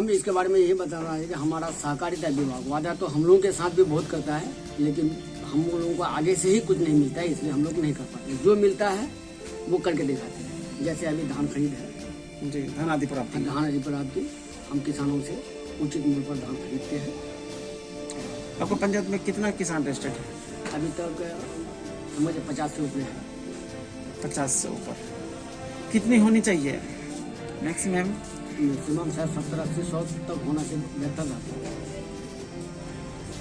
हम इसके बारे में यही बता रहे हैं कि हमारा सहकारिता विभाग वादा तो हम लोगों के साथ भी बहुत करता है, लेकिन हम लोगों को आगे से ही कुछ नहीं मिलता है, इसलिए हम लोग नहीं कर पाते। जो मिलता है वो करके दिखाते हैं। जैसे अभी धान खरीद है जी, धान आदि प्राप्ति। हम किसानों से उचित मूल्य पर धान खरीदते हैं। आपको पंचायत में कितना किसान रजिस्टर्ड है? अभी तक मुझे 50 से ऊपर है। 50 से ऊपर कितनी होनी चाहिए मैक्सिमम? मैक्सिमम शायद 70-80 100 तक होना से बेहतर रहता है।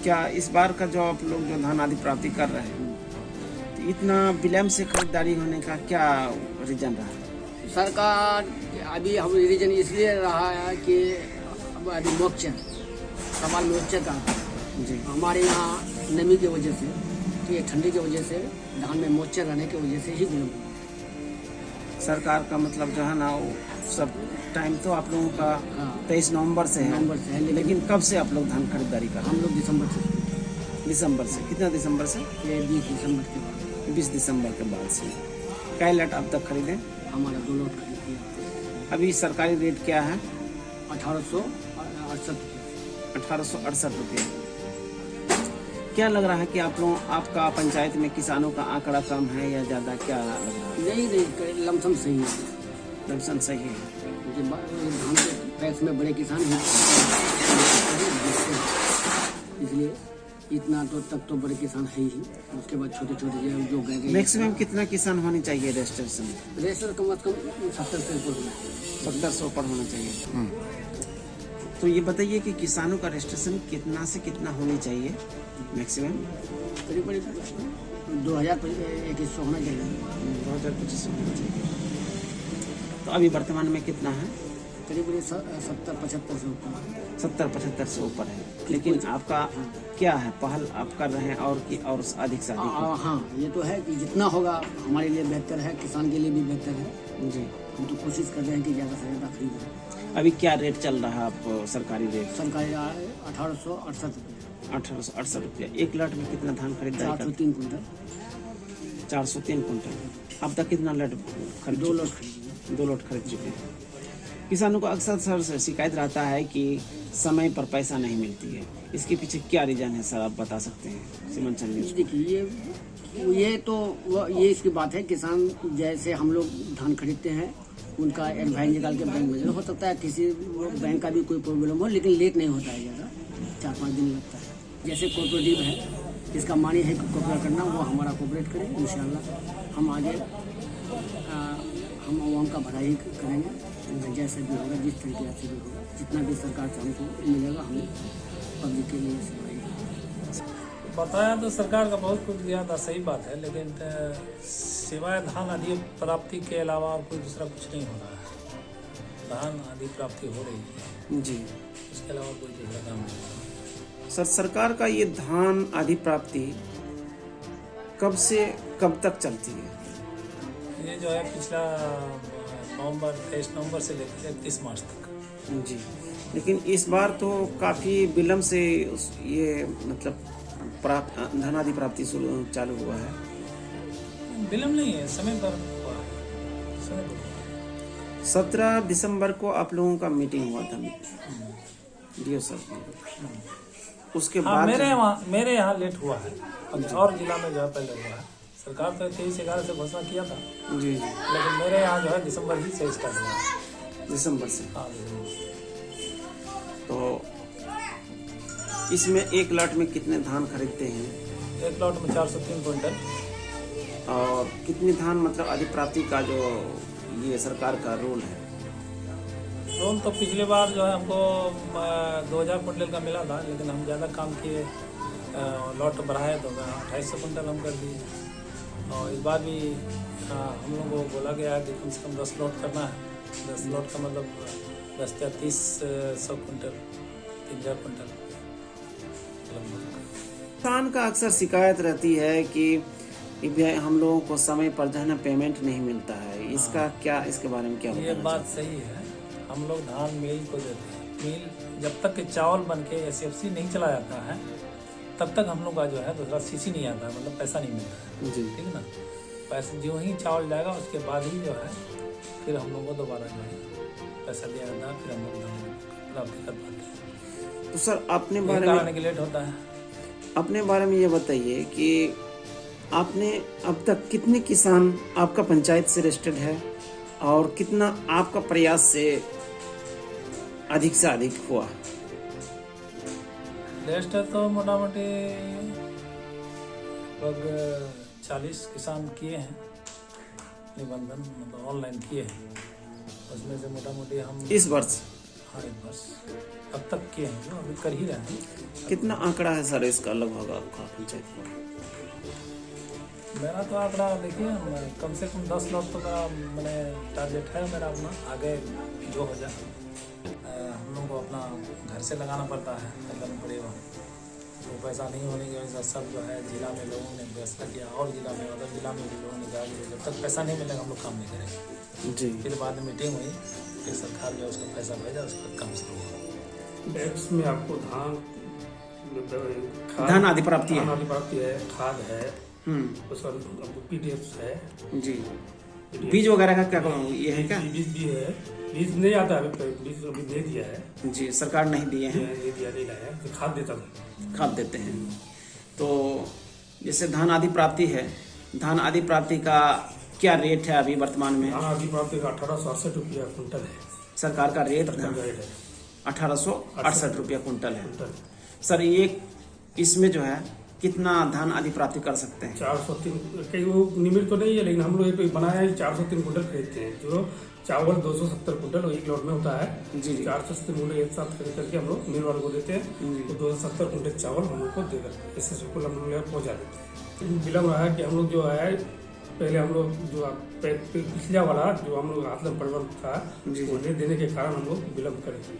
क्या इस बार का जो आप लोग जो धान आदि प्राप्ति कर रहे हैं, तो इतना विलम्ब से खरीदारी होने का क्या रीजन रहा? सरकार अभी हम रीजन इसलिए रहा है कि अब अभी मॉइस्चर सवाल मॉइस्चर का जी, हमारे यहाँ नमी की वजह से, ठीक है, ठंडी की वजह से, धान में मॉइस्चर रहने की वजह से ही विलम्ब हुआ। सरकार का मतलब जो है ना वो सब टाइम तो आप लोगों का 23 नवंबर से है, नवंबर से है, लेकिन कब से आप लोग धान खरीदारी कर रहे हम लोग दिसंबर से हैं? दिसंबर से। कितना दिसंबर से? ये 20 दिसंबर के बाद 20 दिसंबर के बाद से। क्या लट अब तक खरीदे? हमारा 2 लॉट खरीद किया। अभी सरकारी रेट क्या है? 1868 1868 रुपये। क्या लग रहा है कि आप लोग आपका पंचायत में किसानों का आंकड़ा कम है या ज़्यादा, क्या लग रहा है? नहीं, लमसम सही है। लमसम सही है। धान के पैक्स में बड़े किसान हैं, इसलिए इतना तो बड़े किसान है ही। उसके बाद छोटे छोटे जो गए मैक्सिमम कितना किसान होनी चाहिए रजिस्ट्रेशन में? रजिस्टर कम से कम 70 से ऊपर होना चाहिए। 70 से ऊपर होना चाहिए। तो ये बताइए कि किसानों का रजिस्ट्रेशन कितना से कितना होनी चाहिए मैक्सिमम? करीब 2021 होना चाहिए। 2025 होना चाहिए। तो अभी वर्तमान में कितना है? करीब 70-75 से ऊपर। 70-75 से ऊपर है। लेकिन आपका क्या है, पहल आप कर रहे हैं और अधिक से अधिक? हाँ, ये तो है कि जितना होगा हमारे लिए बेहतर है, किसान के लिए भी बेहतर है जी। हम तो कोशिश कर रहे हैं कि ज़्यादा से ज़्यादा खरीदें। अभी क्या रेट चल रहा है आप सरकारी रेट? सरकारी 1868 रुपये। 1868 रुपया। 1 लाख में कितना धान खरीदारी? 403 कुंटल। 403 कुंटल। अब तक कितना लट खरीद? 2 लॉट खरीदे। 2 लॉट खरीद चुके हैं। किसानों को अक्सर सर शिकायत रहता है कि समय पर पैसा नहीं मिलती है, इसके पीछे क्या रीजन है सर, आप बता सकते हैं? सीमन चंद न्यूज़। देखिए, ये इसकी बात है, किसान जैसे हम लोग धान खरीदते हैं, उनका एडवाइस निकाल के बैंक में हो सकता है किसी बैंक का भी कोई प्रॉब्लम हो, लेकिन लेट नहीं होता है ज़्यादा, 4-5 दिन लगता है। जैसे कोऑपरेटिव है, इसका मानी है कोऑपरेट करना, वो हमारा कोऑपरेट करें, इंशाल्लाह हम आगे हम आवाम का भलाई करेंगे। जैसे भी होगा, जिस तरीके से भी होगा, जितना भी सरकार से हमको मिलेगा, हम पब्लिक के लिए सेवाएं। बताया तो सरकार का बहुत कुछ दिया था, सही बात है, लेकिन सिवाय धान आदि प्राप्ति के अलावा और कोई दूसरा कुछ नहीं हो रहा है। धान आदि प्राप्ति हो रही है जी, उसके अलावा कोई दूसरा काम नहीं हो रहा। सर सरकार का ये धान आदि प्राप्ति कब से कब तक चलती है? ये जो है पिछला 23 नवंबर से लेकर 31 मार्च तक। जी, लेकिन इस बार तो काफ़ी विलम्ब से ये मतलब धन आदि प्राप्ति चालू हुआ है। विलम्ब नहीं है, समय पर हुआ है, समय पर। 17 दिसंबर को आप लोगों का मीटिंग हुआ था डीओ सर, उसके हाँ, बाद मेरे यहाँ लेट हुआ है, और जिला में जो है पहले हुआ है। सरकार तो 23/11 से घोषणा किया था जी, लेकिन मेरे यहाँ जो है दिसंबर ही से स्टार्ट हुआ। दिसंबर से। हाँ, तो इसमें 1 लाख में कितने धान खरीदते हैं? 1 लॉट में 403 क्विंटल। और कितनी धान मतलब आदि प्राप्ति का जो ये सरकार का रोल है? रोल तो पिछले बार जो है हमको 2000 क्विंटल का मिला था, लेकिन हम ज़्यादा काम किए, लॉट बढ़ाए तो 2800 क्विंटल हम कर दिए। और इस बार भी हम लोगों को बोला गया है कि कम से कम 10 लॉट करना है। 10 लॉट का मतलब 10 या 30 क्विंटल, 3000 क्विंटल। किसान का अक्सर शिकायत रहती है कि हम लोगों को समय पर जो है ना पेमेंट नहीं मिलता है, इसका क्या, इसके बारे में क्या? ये बात सही है, हम लोग धान मिल को देते हैं। मिल जब तक के चावल बन के SFC नहीं चला जाता है, तब तक हम लोग का जो है दूसरा CC नहीं आता है, मतलब पैसा नहीं मिलता है। जी, ठीक है ना। पैसा जो ही चावल जाएगा उसके बाद ही जो है फिर हम लोग को दोबारा जो है पैसा दिया जाता है, फिर हम लोग प्राप्ति कर पाते हैं। तो सर अपने यही बारे कारण है में कि लेट होता है। अपने बारे में ये बताइए कि आपने अब तक कितने किसान आपका पंचायत से रजिस्टर्ड है और कितना आपका प्रयास से अधिक हुआ? रजिस्टर तो मोटा मोटी लगभग 40 किसान किए हैं निबंधन, मतलब ऑनलाइन किए हैं। उसमें से मोटा मोटी हम इस वर्ष हाँ इस वर्ष अब तक किए हैं, जो अभी कर ही रहे हैं। कितना आंकड़ा है सर इसका लगभग आपका पंचायत का? मेरा तो आंकड़ा देखिए, कम से कम 10 लाख तो मेरा मैंने टारगेट है मेरा अपना, आगे जो हो जाए। हम लोग को अपना घर से लगाना पड़ता है, लगाना पड़ेगा। तो पैसा नहीं होने की वजह से सब जो है जिला में लोगों ने फैसला किया, और जिला में अदर जिला में भी लोगों ने कहा कि जब तक पैसा नहीं मिलेगा हम लोग काम नहीं करेंगे। जी। फिर बाद में मीटिंग हुई, फिर सरकार जो है उसका पैसा भेजा, उसका काम शुरू हुआ। टैक्स में आपको धान आदि प्राप्ति है। धान आदि प्राप्ति है, खाद है, उसका आपको पीडीएफ है जी। बीज वगैरह का क्या ये है क्या? बीज भी है, बीज नहीं आता है अभी, बीज अभी दे दिया है जी, सरकार नहीं दिए हैं, दे दिया नहीं लाया, तो खाद देता हूँ। खाद देते हैं। तो जैसे धान आदि प्राप्ति है, धान आदि प्राप्ति का क्या रेट है अभी वर्तमान में? धान आदि प्राप्ति का 1868 रुपया कुंटल है, सरकार का रेट सरकार का रेट है 1868 रुपया कुंटल है। कुंटल। सर ये इसमें जो है कितना धान आदि प्राप्ति कर सकते हैं? 403 कई वो निमित तो नहीं है, लेकिन हम लोग ये तो बनाया है 403 कुंटल खरीदते हैं। जो चावल 270 कुंटल एक लॉट में होता है जी। 470 कुंटल एक साथ खरीद करके हम लोग मिल वाले को देते हैं, तो 270 कुंटल चावल हम लोग को देकर इससे सुकुल हम लोग पहुँचा देते हैं। विलम्ब रहा है कि हम लोग जो है पहले हम लोग जो पिछला वाला जो हम लोग आत्म परिवहन था उन्हें देने के कारण हम लोग विलम्ब करेंगे।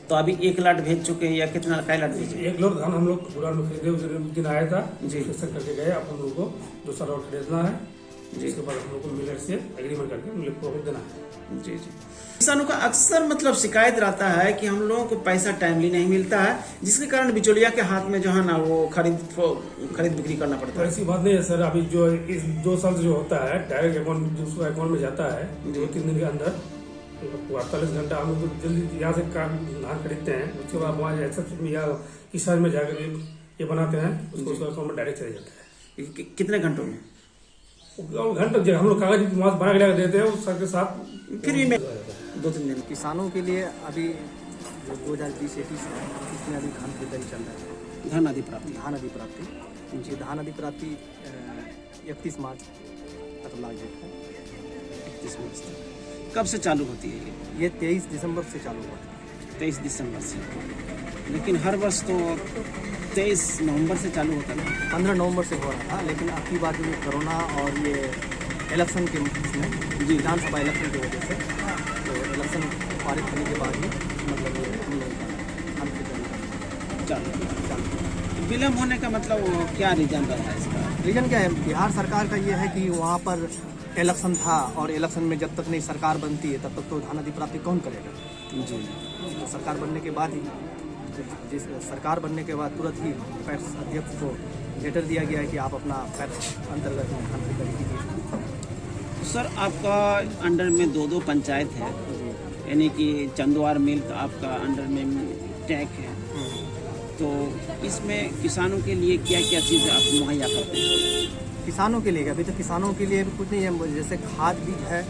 तो अभी 1 लाट भेज चुके हैं या कितना का लाट भेजे? 1 लाख धान हम लोग गुड़ान में खरीदे, उस दिन आया था जी। फिक्सन करके गए। अब हम लोग को दूसरा लॉट खरीदना है, जिसके बाद हम लोग को मिलर से एग्रीमेंट करके मिलर को देना है। जी जी। किसानों का अक्सर मतलब शिकायत रहता है कि हम लोगों को पैसा टाइमली नहीं मिलता है, जिसके कारण बिचौलिया के हाथ में जो है ना वो खरीद बिक्री करना पड़ता तो है। ऐसी बात नहीं है सर, अभी जो इस 2 साल से जो होता है डायरेक्ट अकाउंट दूसरा अकाउंट में जाता है 2-3 दिन के अंदर, 48 घंटा हम लोग जल्दी यहाँ से धान खरीदते हैं। उसके बाद वहाँ एसएफ या किसान में जाकर ये बनाते हैं, उसको उसका अकाउंट में डायरेक्ट चले जाता है। कितने घंटों में? घंटे जो हम लोग कागज वहाँ बना के देते हैं उसके साथ, फिर भी 2-3 दिन। किसानों के लिए अभी जो 2020-21 है इसमें अभी धान खरीदारी चल रहा है। धान आदि प्राप्ति। धान आदि प्राप्ति जी, धान आदि प्राप्ति 31 मार्च तक लागू है। 31 मार्च तक। कब से चालू होती है ये 23 दिसंबर से चालू हुआ था। 23 दिसंबर से, लेकिन हर वर्ष तो 23 नवंबर से चालू होता है। 15 नवंबर से हो रहा था, लेकिन अब की बात जो कोरोना और ये इलेक्शन के इसमें जी विधानसभा इलेक्शन की वजह से, तो इलेक्शन पारित होने के बाद ही मतलब ये हम लोगों का धान खरीदारी चालू। विलम्ब होने का मतलब क्या रीजन रहा है इसका? रीजन क्या है? बिहार सरकार का ये है कि वहाँ पर इलेक्शन था और इलेक्शन में जब तक नहीं सरकार बनती है तब तक तो धान आदि प्राप्ति कौन करेगा? जी। तो सरकार बनने के बाद ही, जिस सरकार बनने के बाद तुरंत ही पैक्स अध्यक्ष को लेटर दिया गया है कि आप अपना पैक्स अंतर्गत में धान खरीदारी कीजिए। सर आपका अंडर में 2 पंचायत है, यानी कि चंदवार मिल का आपका अंडर में टैग है, तो इसमें किसानों के लिए क्या क्या चीज़ें आप मुहैया करते हैं? किसानों के लिए अभी तो किसानों के लिए भी कुछ नहीं है, जैसे खाद बीज है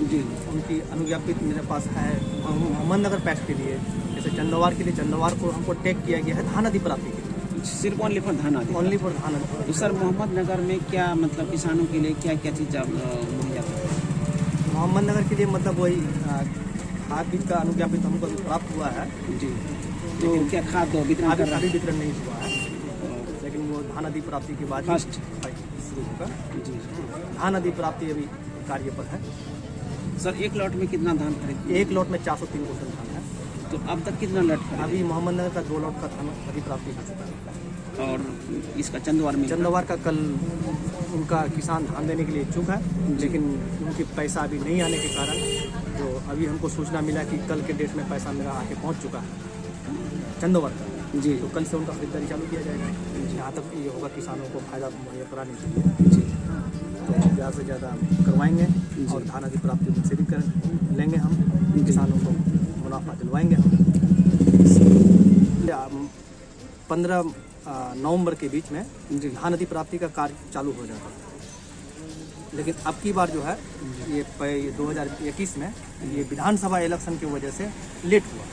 जी, उनकी अनुज्ञापित मेरे पास है। मोहम्मद नगर पैक्स के लिए, जैसे चंदवार के लिए, चंदवार को हमको टैग किया गया है धान आदि प्राप्ति के लिए, सिर्फ ओनली फॉर धान आदि। ओनली फॉर धान आदि। तो सर मोहम्मद नगर में क्या मतलब किसानों के लिए क्या क्या चीज़ आप मुहैया करते हैं? मोहम्मद नगर के लिए मतलब वही खाद बीज का अनुज्ञापित हमको अभी प्राप्त हुआ है जी। तो क्या खाद वितरण कर रहा अभी है? वितरण नहीं हुआ है, लेकिन वो धान आदि प्राप्ति के बाद फर्स्ट शुरू होगा। जी। धान आदि प्राप्ति अभी कार्य पर है। सर 1 लॉट में कितना धान खरीद? 1 लॉट में 403 क्विंटल धान है। तो अब तक कितना लॉट खरीद? अभी मोहम्मद नगर का 2 लॉट का धान अभी प्राप्ति हो चुका है। और इसका चंदवार में? चंदवार का कल उनका किसान धान देने के लिए इच्छुक है, लेकिन उनकी पैसा अभी नहीं आने के कारण, तो अभी हमको सूचना मिला कि कल के डेट में पैसा मेरा आके पहुंच चुका है चंदवार का जी। तो कल से उनका खरीदारी चालू किया जाएगा, जहाँ तक ये होगा किसानों को फायदा मुहैया कराने के लिए जी। तो ज़्यादा से ज़्यादा करवाएंगे और धान आदि प्राप्ति उनसे भी कर लेंगे, हम किसानों को मुनाफा दिलवाएंगे हम। 15 नवंबर के बीच में जी। धान अधि प्राप्ति का कार्य चालू हो जाता था। लेकिन अब की बार जो है ये 2021 में ये विधानसभा इलेक्शन की वजह से लेट हुआ।